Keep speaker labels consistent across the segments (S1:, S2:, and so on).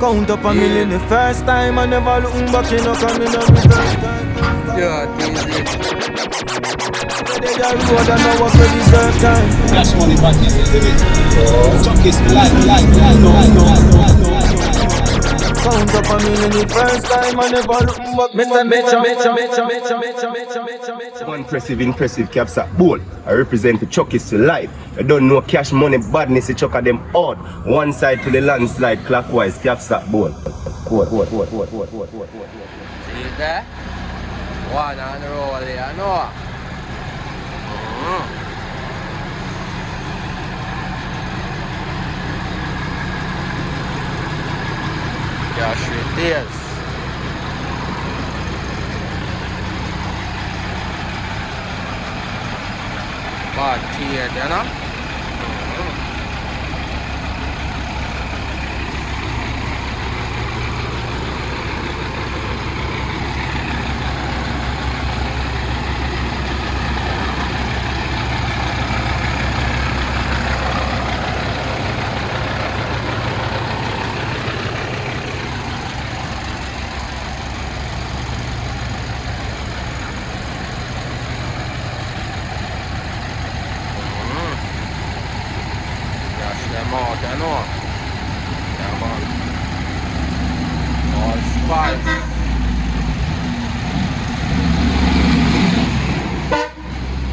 S1: Count up a million the first time, I never looking back, you know, coming on the first time.
S2: Yeah, easy.
S1: They got road and now for the third time.
S3: Cash money badness, isn't it? Truckist, life.
S1: Count up a million the first time, I never looking back.
S4: One impressive caps at bowl. I represent the Truckist to life. I don't know cash money badness, the chuck of them out. One side to the landslide clockwise, caps at bowl.
S2: See that? One unruly, I know. Cash it is. Bad tier, you know?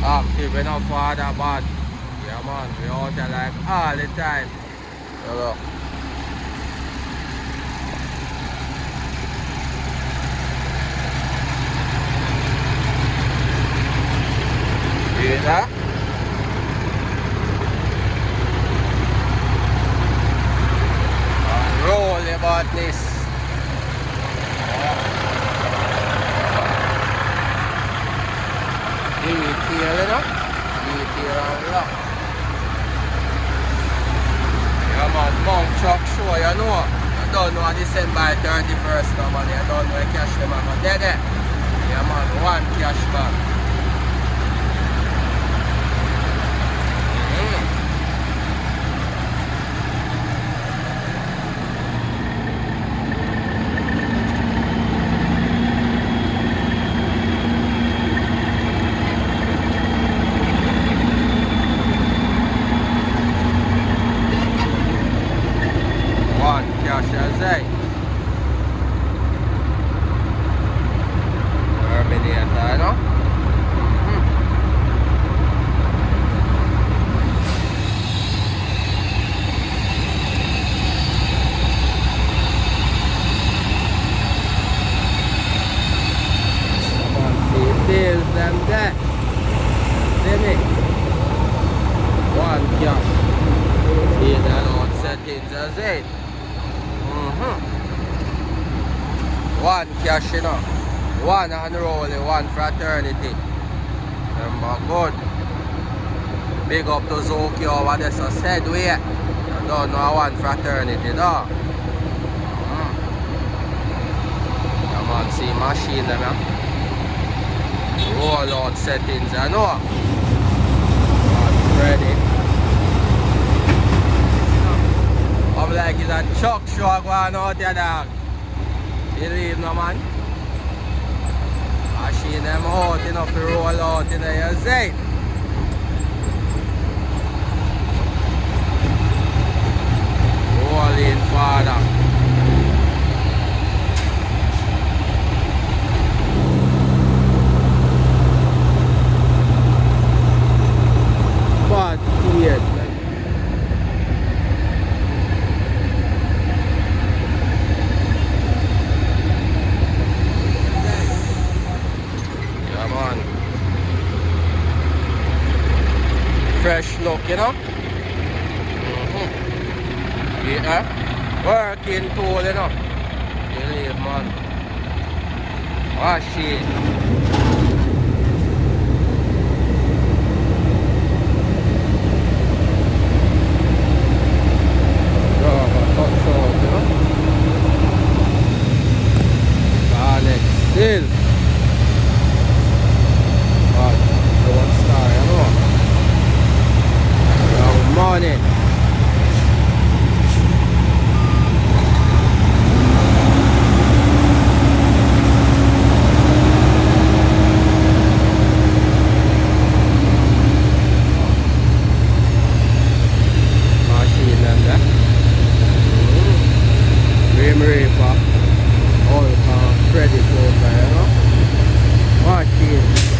S2: Active enough for that bad. Yeah man, we out here like all the time. Hello. See that? Unruly about this. Detail, you know? Detail and lock. Yeah man, monk truck show, you know. You don't know December 31st no man. You don't know the cash them man. But there. Yeah man, one cash man. One cash, you know. One unruly, one fraternity. Remember, good. Big up to Zoki over there, so said we. I don't know one fraternity, though. Come on, see machine them, yeah. Roll out settings, I know. Ready. I'm like, it's a truck show going out there, dog. Believe no man. Machine them out enough to roll out in there, you see? Roll in, father. Bad tears, man. Fresh look, you know. Yeah, working tool, you know. Believe, man. Wash it. Still. But don't start, you know. Young money. there, you know. Watch it.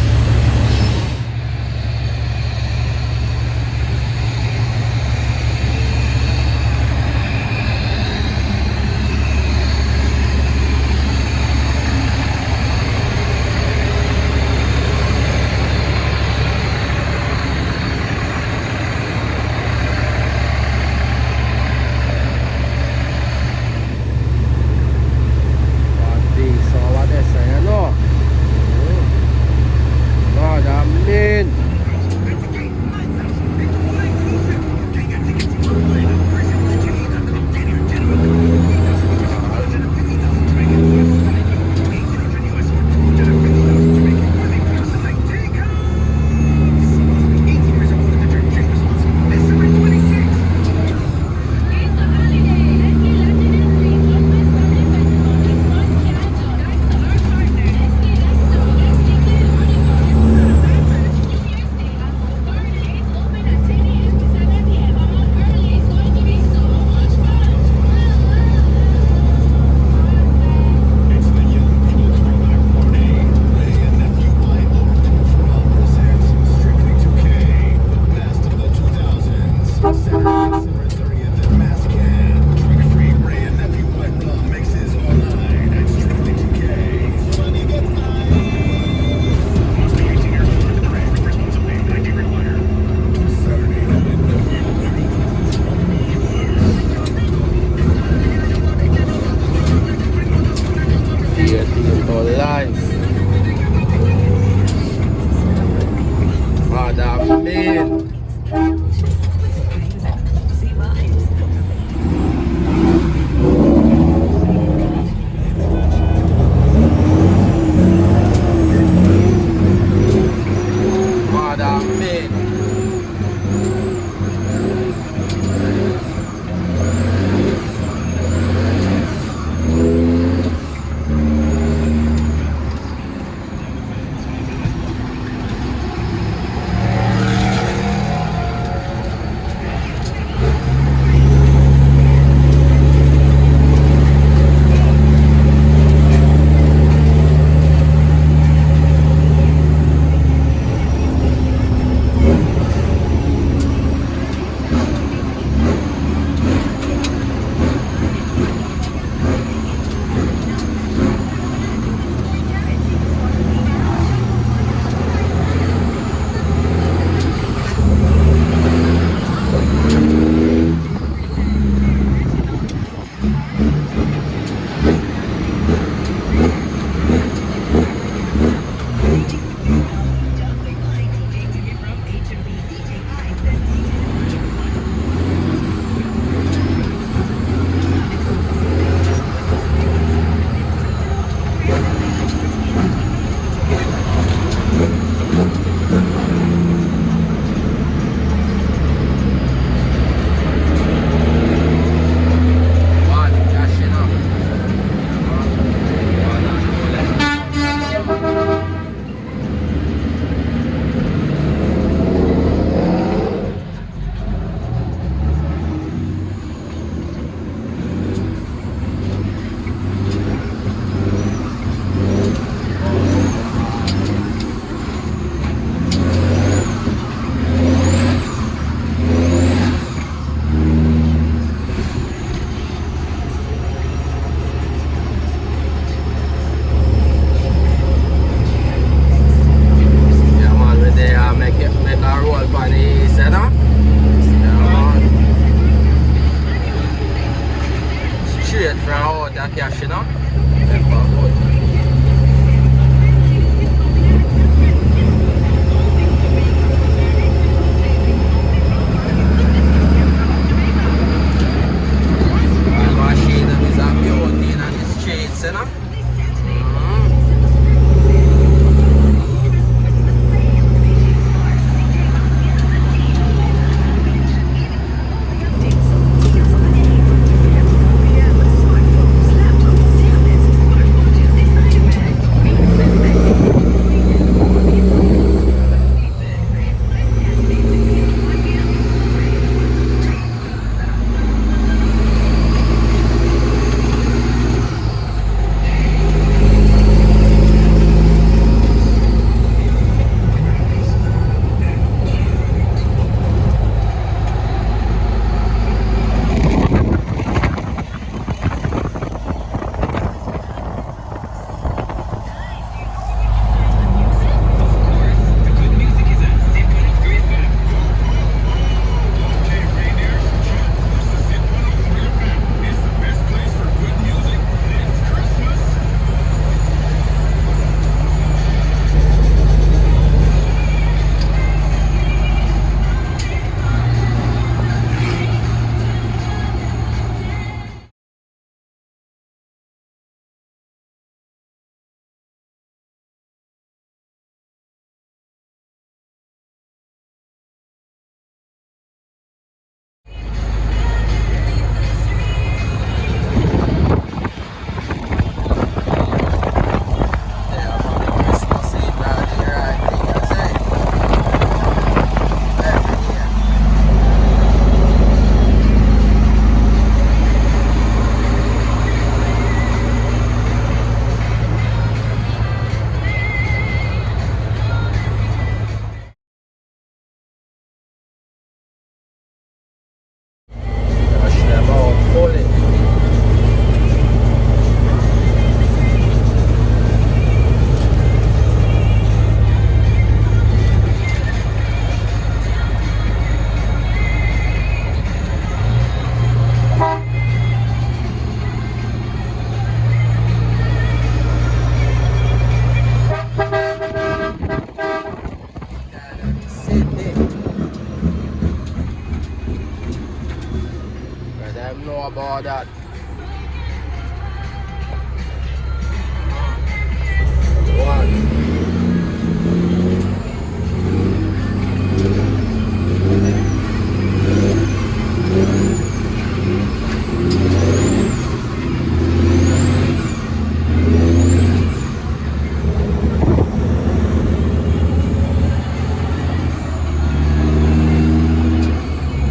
S2: about that.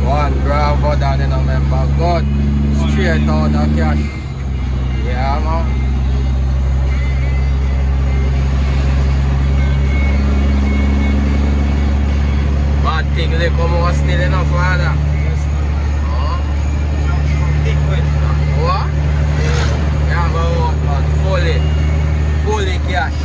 S2: One Bravo down in a Memba. Good. Straight out of cash. Yeah, man. Bad thing, they come over still enough, father. What? Yeah, but fully cash.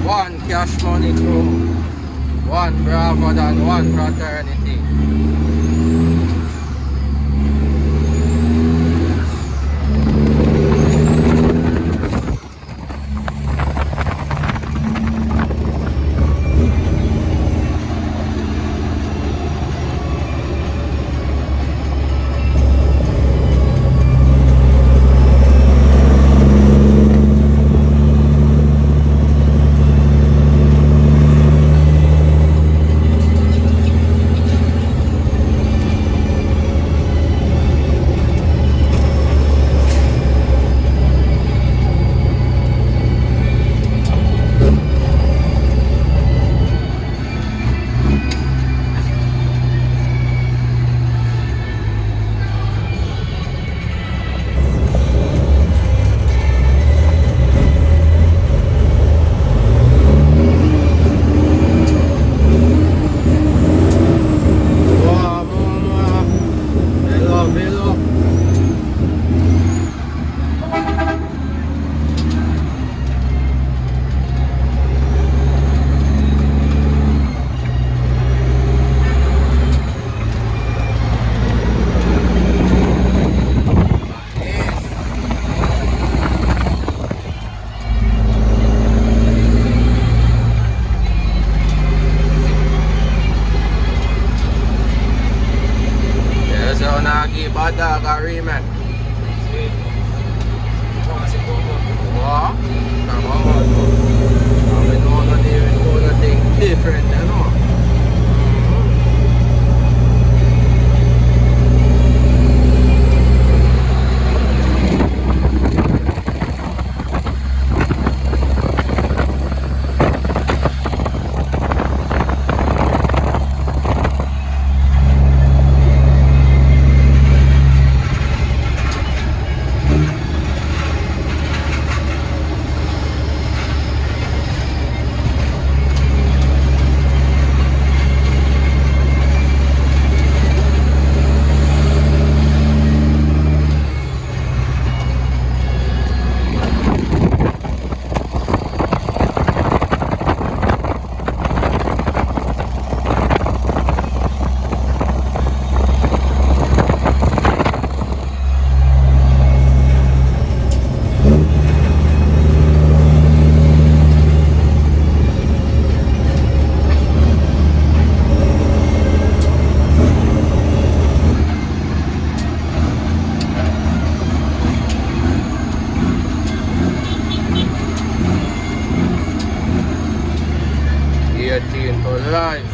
S2: One cash money crew, one brotherhood and one fraternity. Bad dog agreement. What? Come on. I don't know nothing different, you know. For life.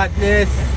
S2: badness.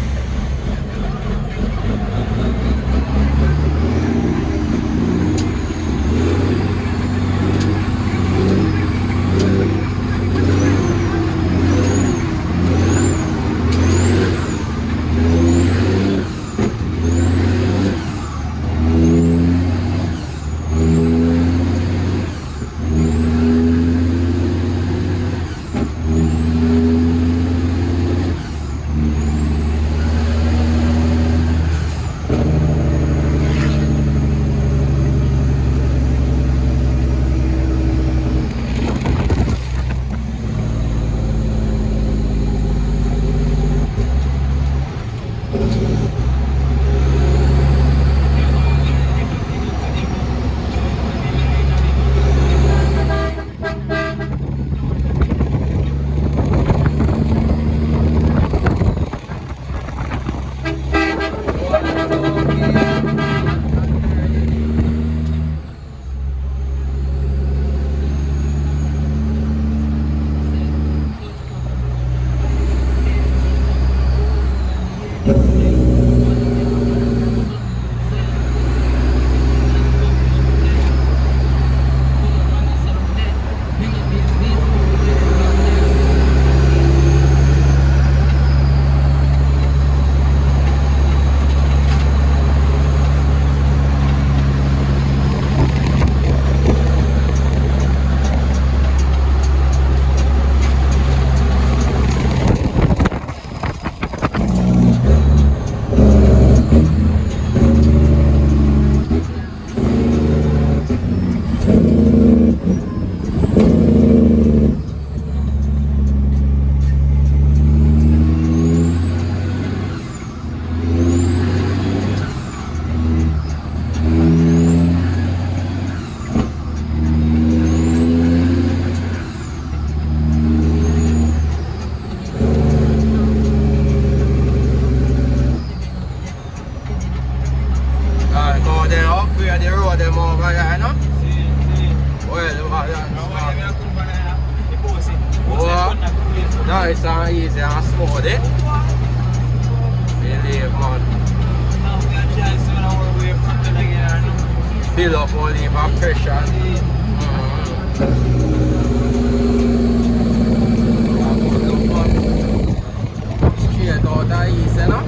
S2: Nice and easy and smooth, eh? Believe, man. Build up all the pressure. Straight out and easy, no?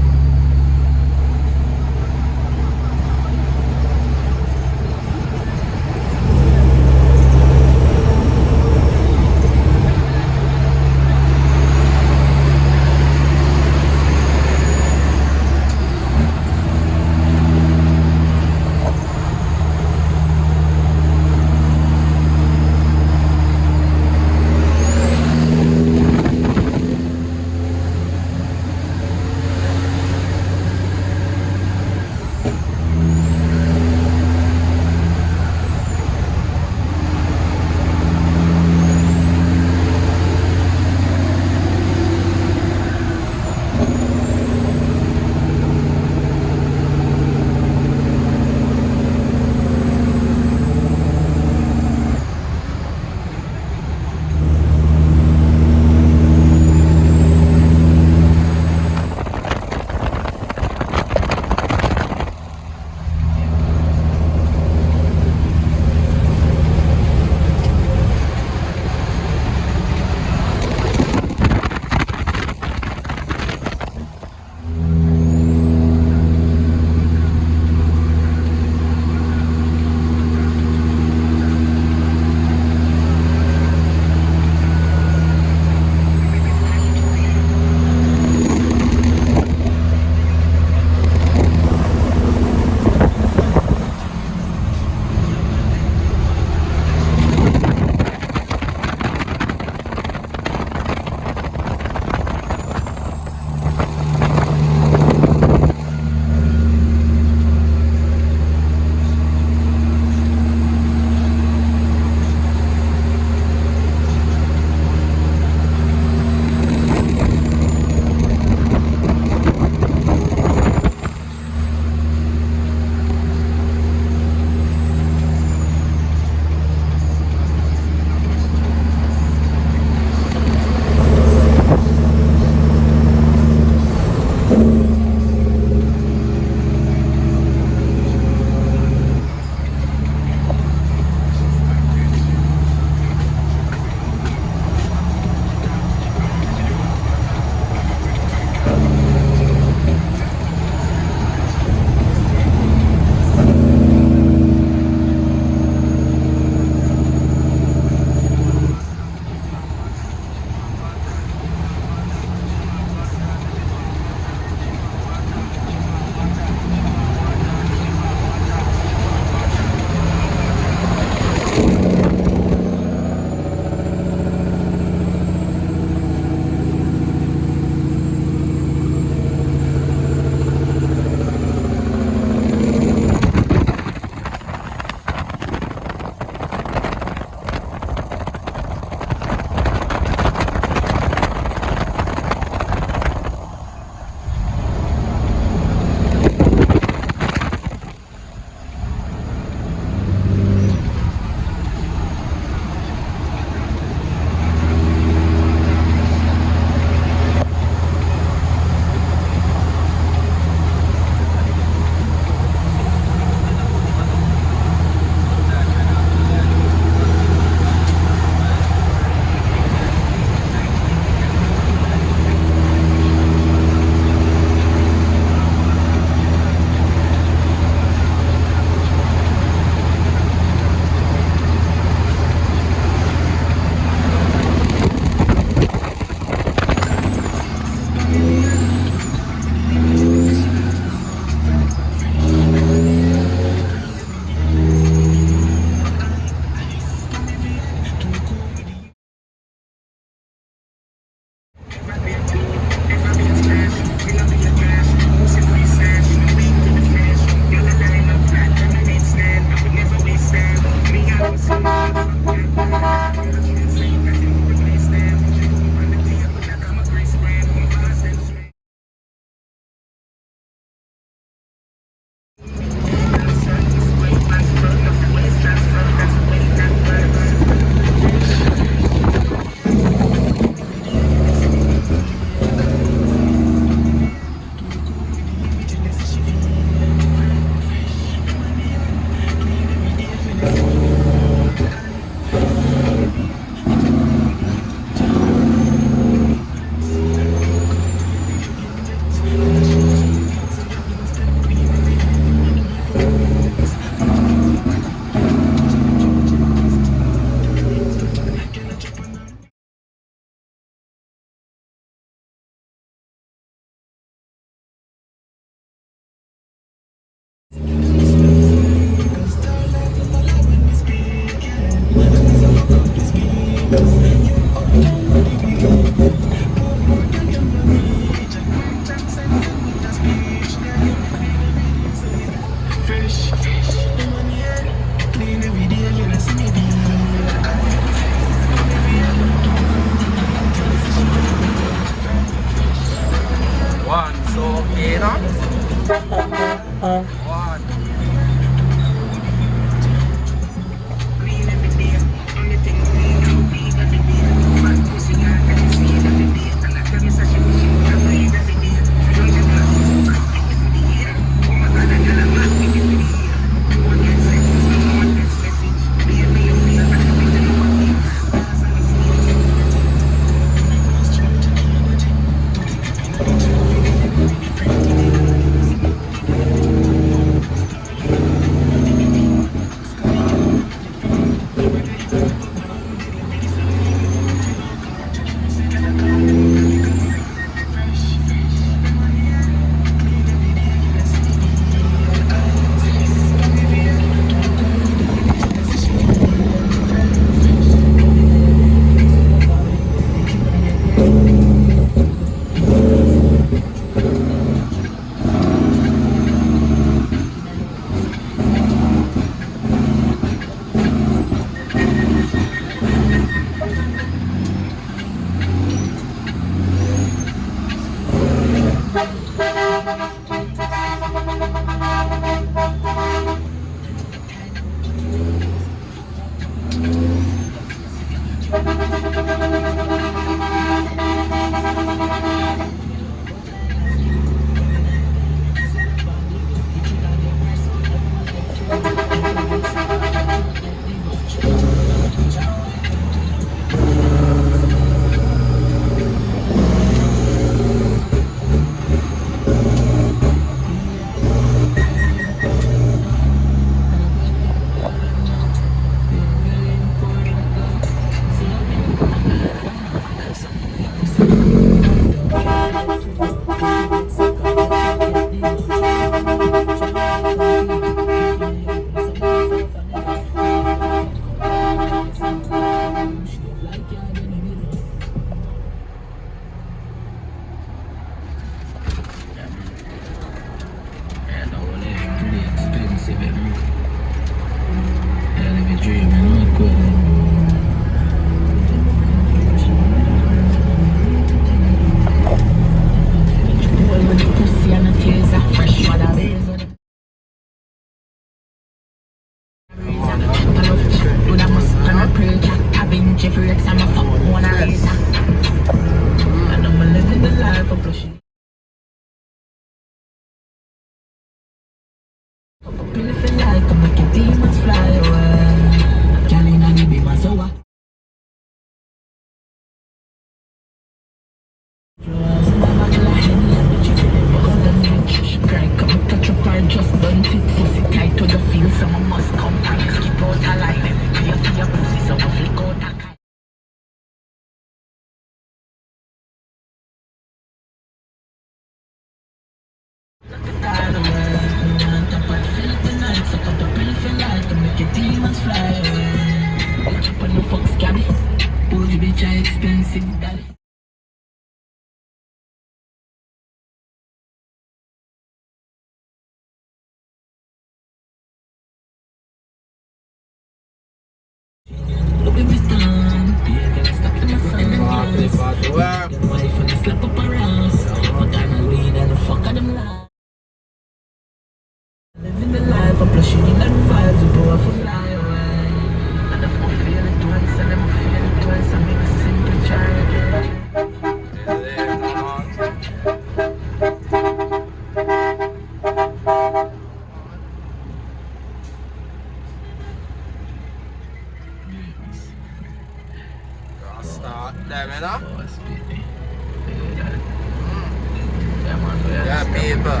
S2: Yeah, people.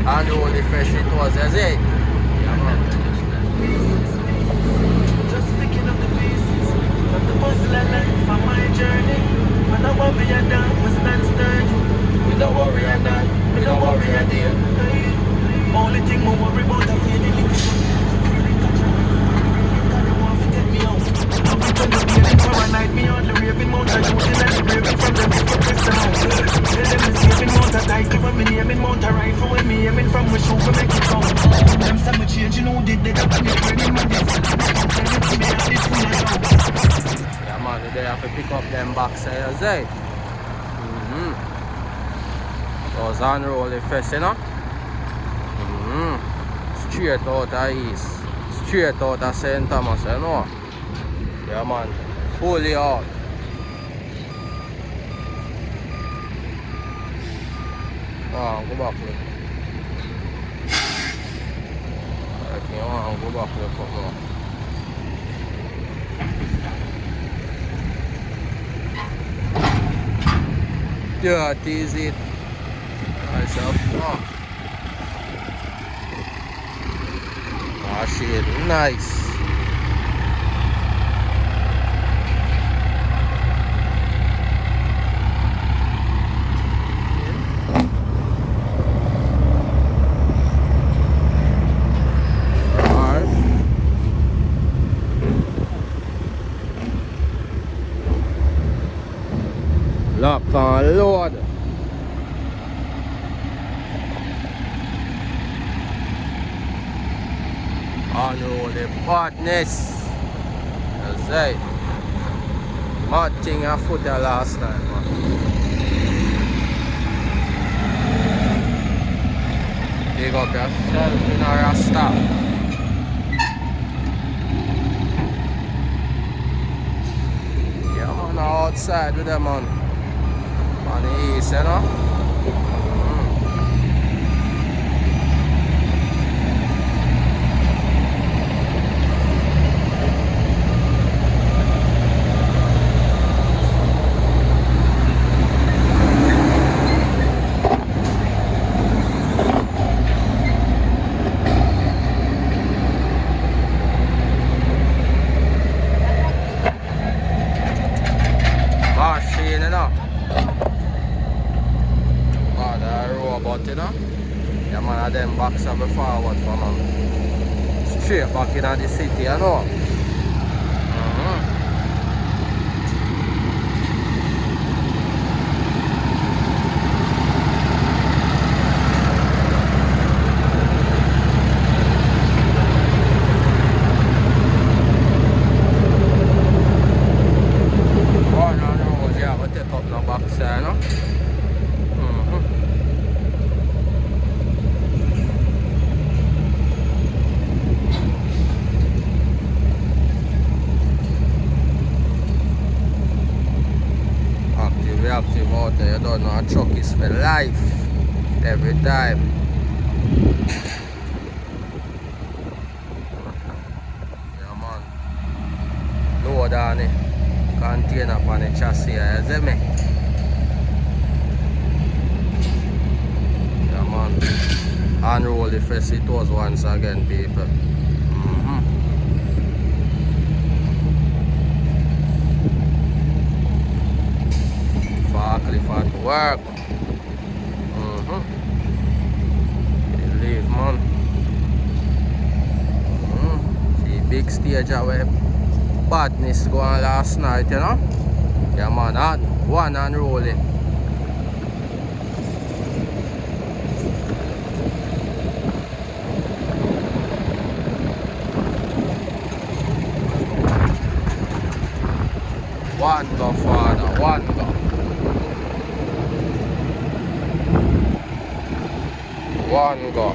S2: Unruly fresh it was, is it?
S1: Just picking up the pieces from the puzzle I learned from my journey. When I worry I down, we stand sturdy. We don't worry I not, we don't worry I dear. Only thing we worry about I feel the lips. Take me out. I'm feeling for a night, me on the raving mountain, shooting at the raving from the big crystal house. Tell them the saving mount a title when me naming mount a rifle when me aiming from my shoe to make it count. Them say me change, you know they got me training my this.
S2: Yeah man, they have to pick up them boxes, eh? Those unruly fresh, you know? straight out of East, straight out of St. Thomas, you know. Yeah man, fully out. Ah, go back look. Okay, go back look up now. Dirt is it. Myself. Oh. Ah shit, nice. Lock and load. Unruly badness. That's right. Mad thing I put there last time, man. Big up yourself in a Rasta. Yeah man, outside with them man. On the east, you know? Machine, you know? You know? Yeah man, of them backs are forward for man. Straight back in the city, you know? One on the road, yeah, but take up the backside, you know? Active out there, you don't know, a Truckist for life. Every time. Yeah man. Load on the container on the chassis, you see me? Yeah man. Unruly first it was once again, people. Cliff at work. Leave man. See big stage where badness go on last night, you know? Yeah man, one Unruly. One go father, one go. One go.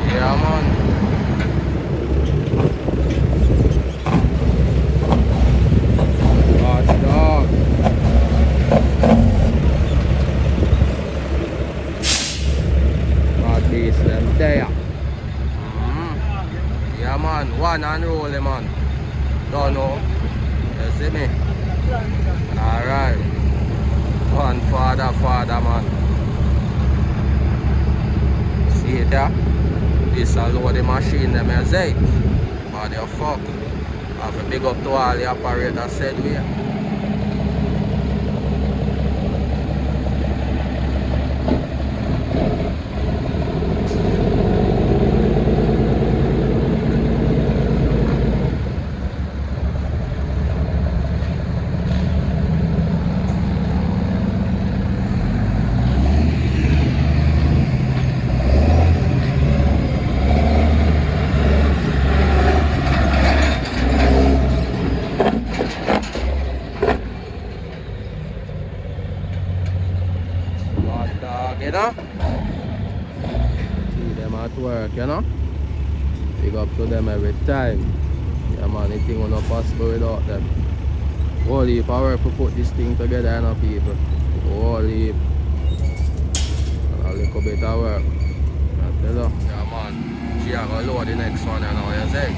S2: Yeah man. Watch dog. Base them there. Yeah man, one Unruly man. Don't know. You see me? Alright. One father man. See it there? This is a load of machine them you say. What the fuck? I have to big up to all the operators said we. at work, you know. Big up to them every time. Yeah man, anything will not possible without them. Whole heap of work to put this thing together, you know, people. Whole heap. And a little bit of work. I tell you. Yeah man, she are gonna load the next one, you know, you say.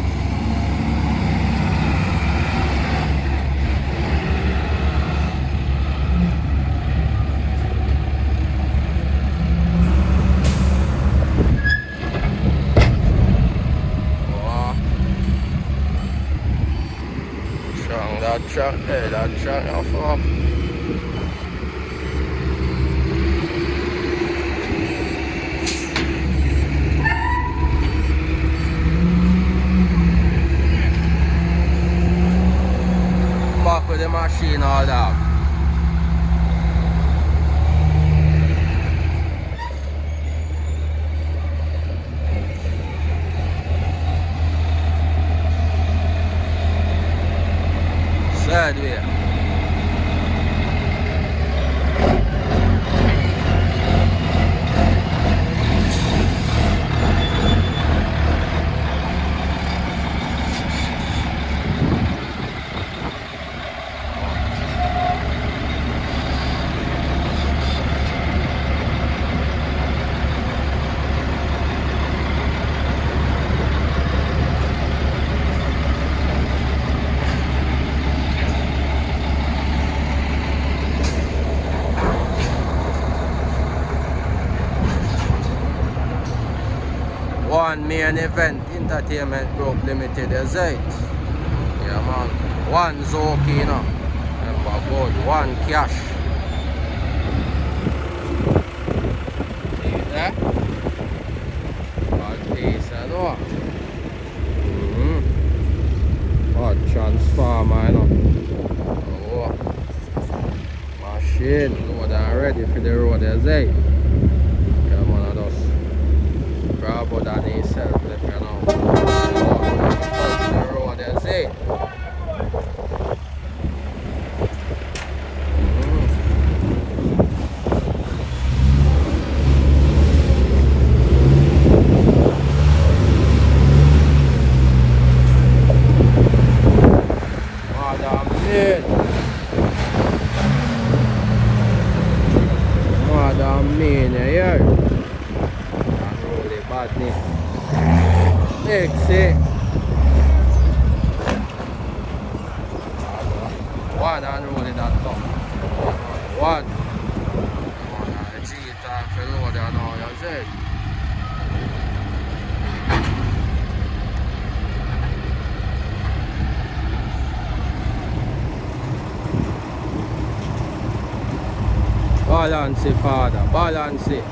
S2: That truck there, that truck off up. Back with the machine all that. Third way. One main event entertainment group limited, is it? Yeah man, one Zoki, you know. Remember good, one cash. See that? One piece, you know. One transformer, you know. Oh. Machine load and ready for the road, is it? Yeah man, I just grab out on himself, if you know. Touch the road, you see. Madam mean, you hear? Unruly badness. Exit. One unruly that come. One. G time for load and all, you see? Balance it, father, balance it.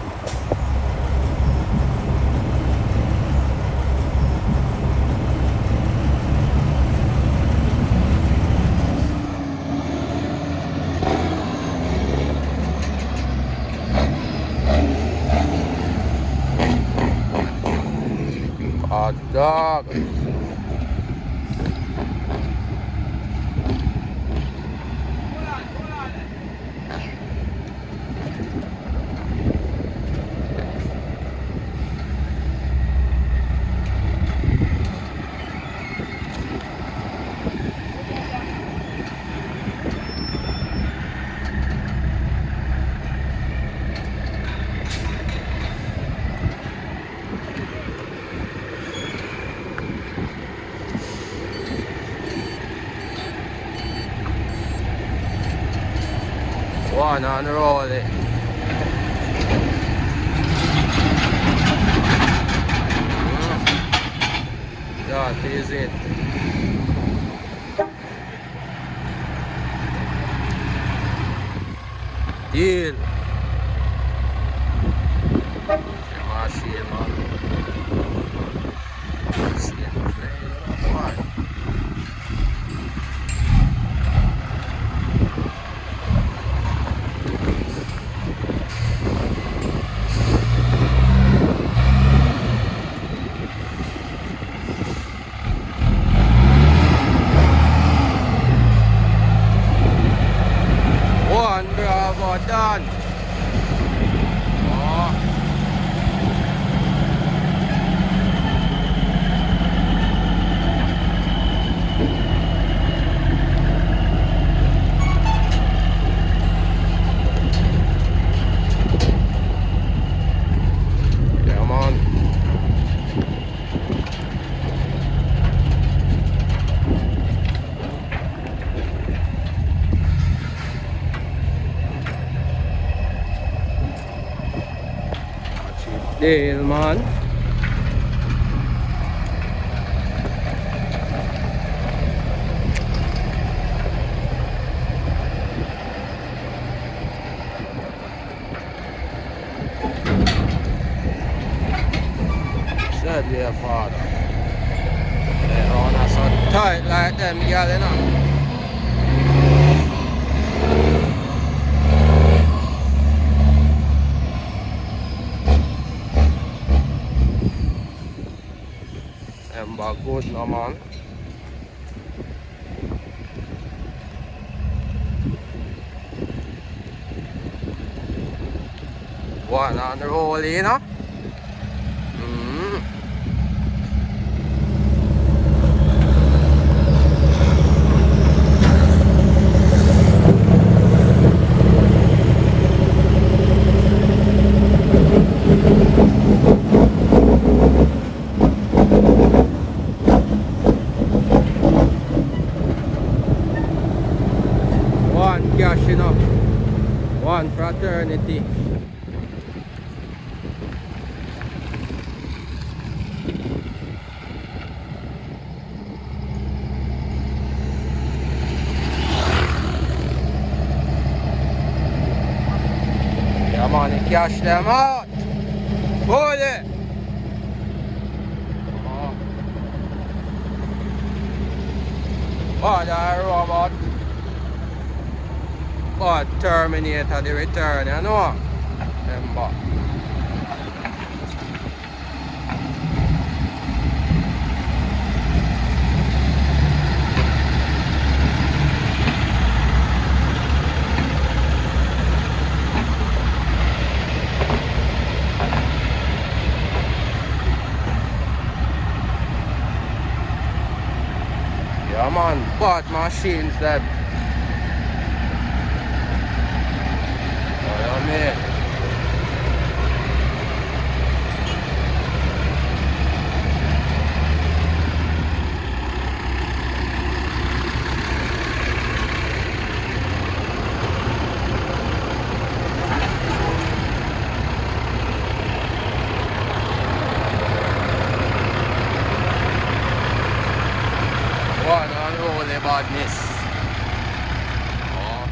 S2: Hot dog. One Unruly. That is it. Deal. Machine, man. Bravo, done. Oh. man. Cheap deal, man. Said yeah, father. They run us so tight like them, girl, you know. Memba good, no man. One unruly, you know. One cash, you know. One fraternity. Yeah, man, you cash them out. Fully. Oh, that robot. But Terminator the return, you know. Memba. Yeah, man, bad machines that. Oh, man. One unruly badness. Oh.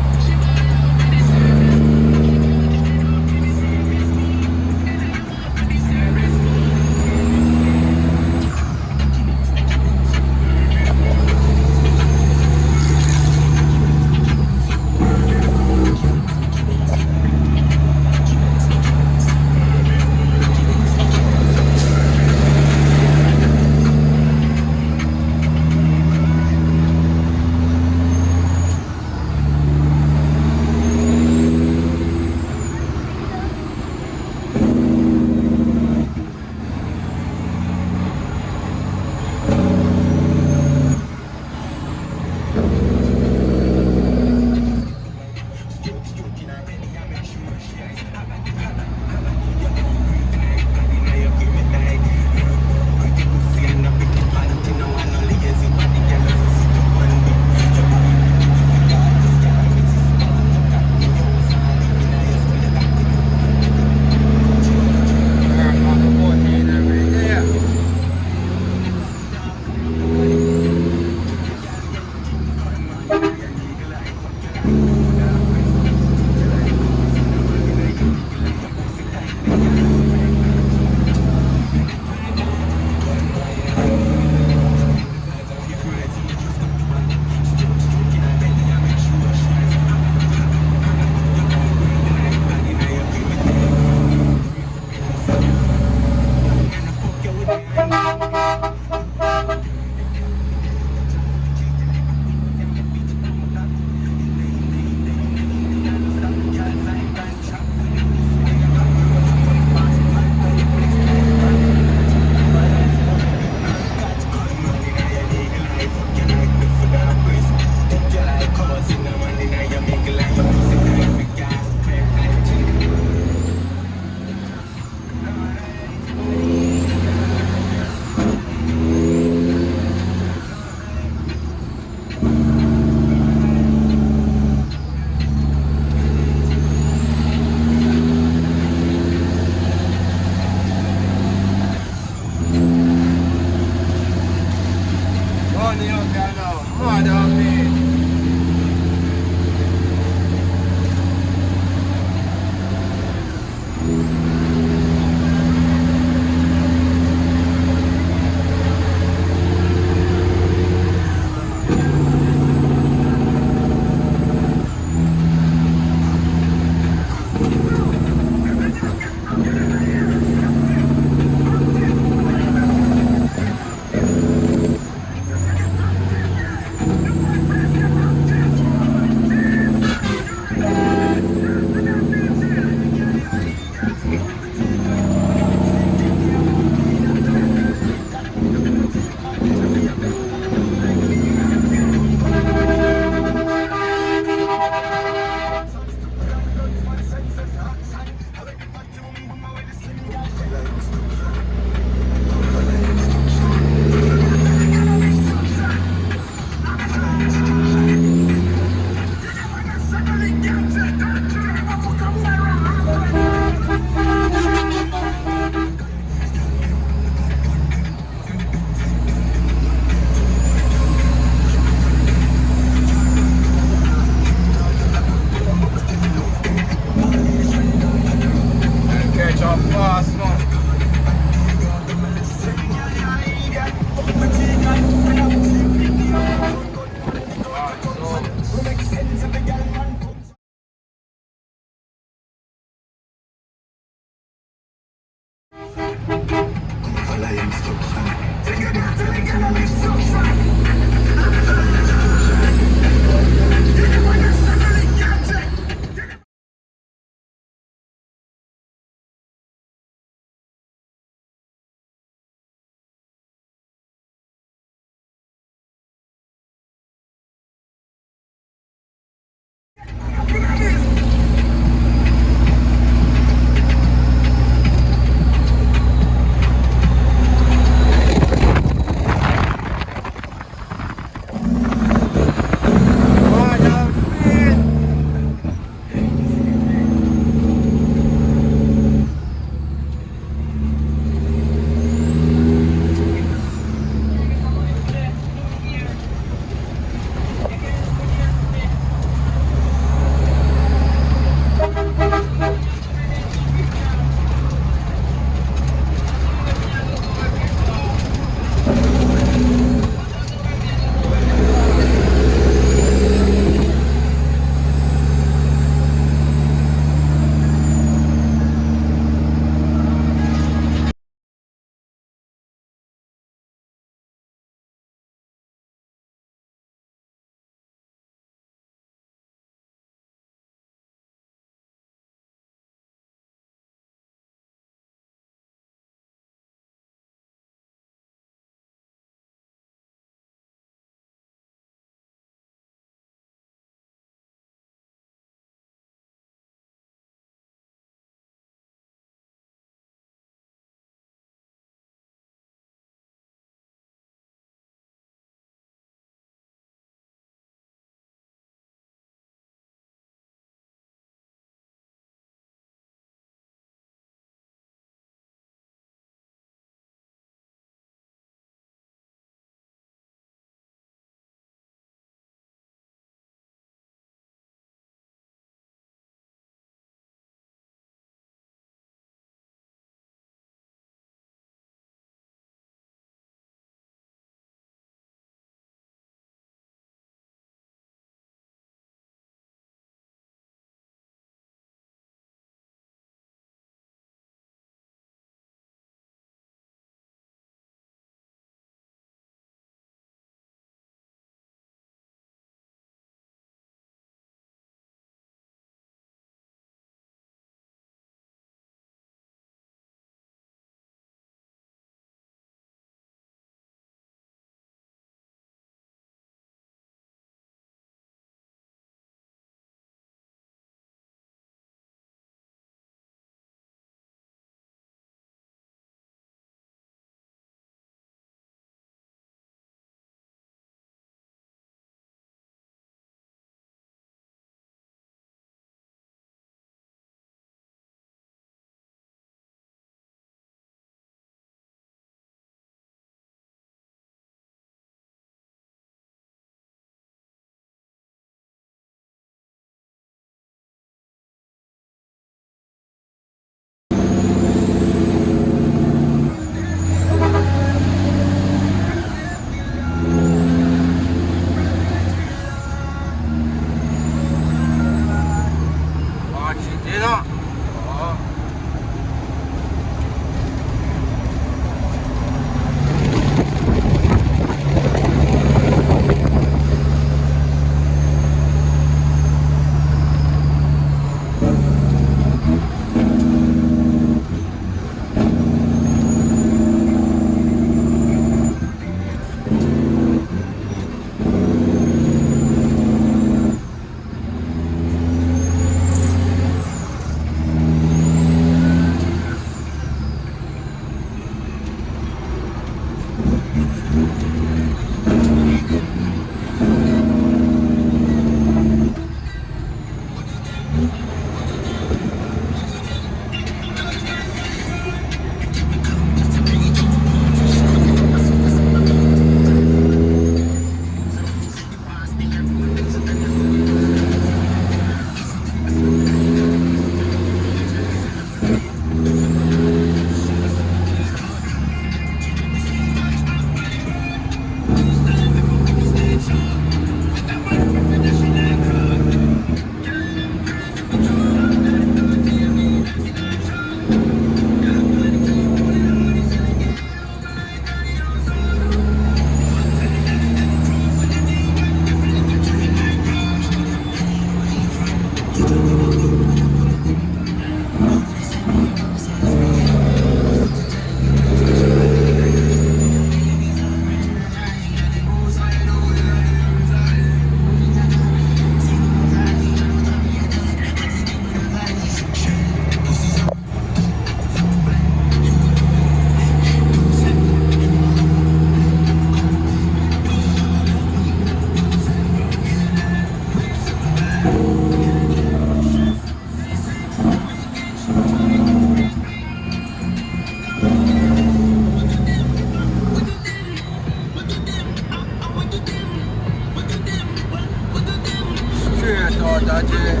S2: out of jail.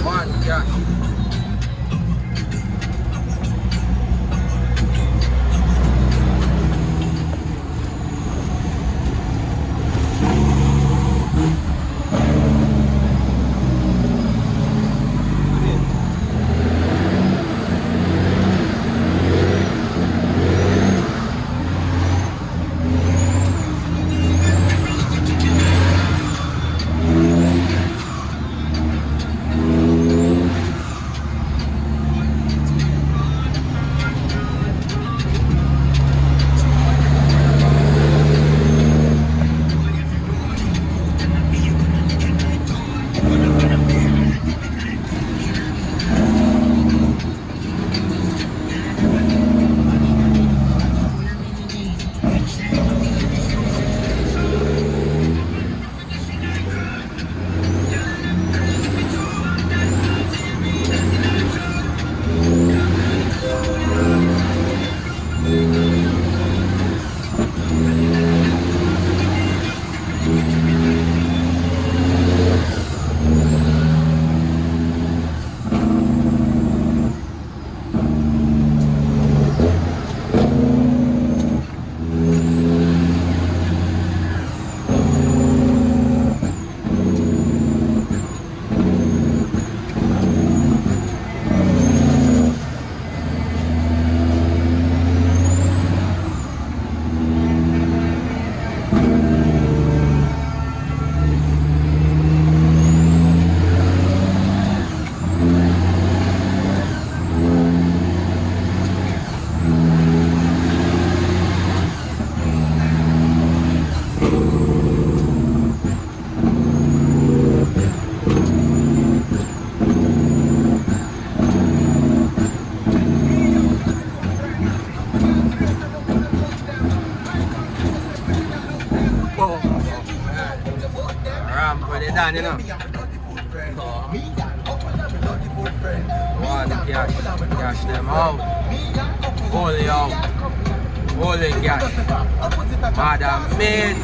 S2: One cash. Ramp with it done, you know. One cash them out. Holy out. Holy cash. Madam Maid.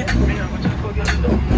S1: Me have a chat for girl down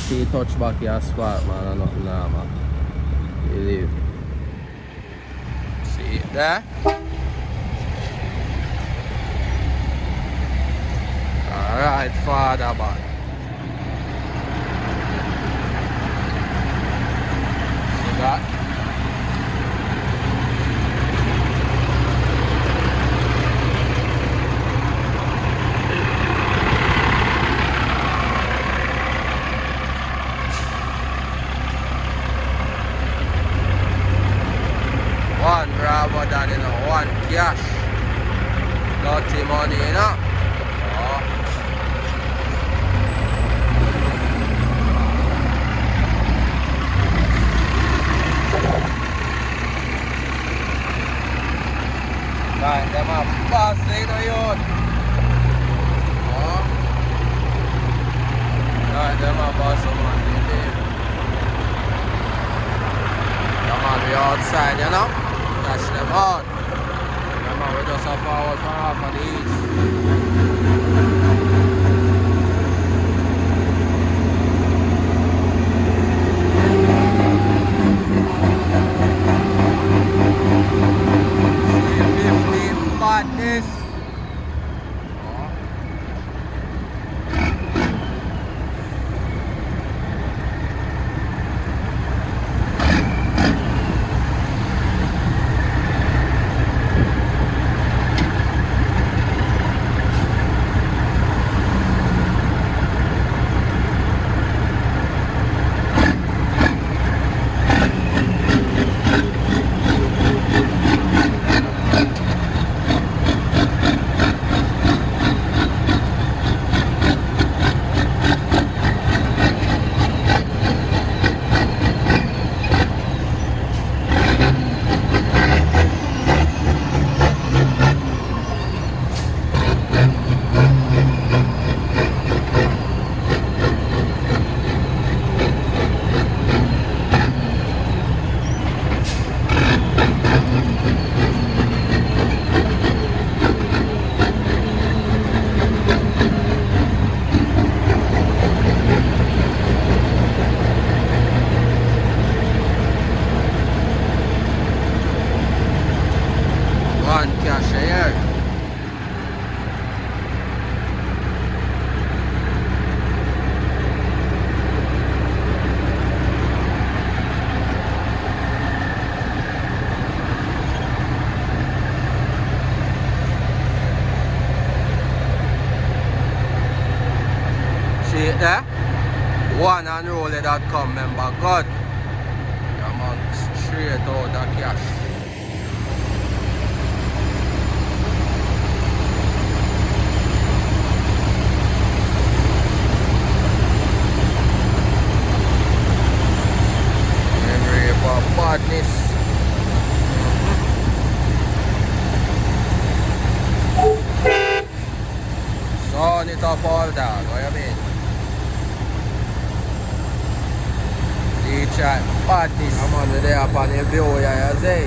S2: see touch back your asphalt, man, or nothing now, man. Believe me. See it there? Alright, father, man. See that? One rather than, you know, one cash. Dirty money, you know. Oh. Right, them are passing the youth. Oh. Right, them are passing man. Come on, we outside, you know. Dash them out. Remember, we just have forward for half of these. $350 badness. See it there? Unruly.com, member. God. Come on, straight out the cash. Memory for badness. Son it up all dog, what you mean? Chat badness. Yeah man, we're there upon the view, yeah, you say?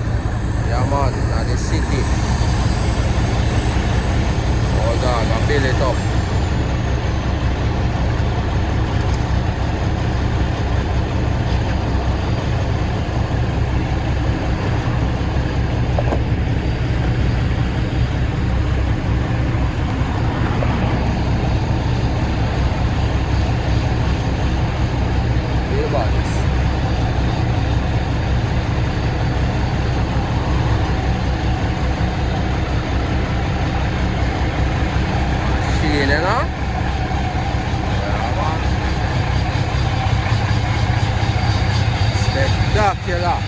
S2: Yeah man, at the city. Hold on, I build it up. Spectacular.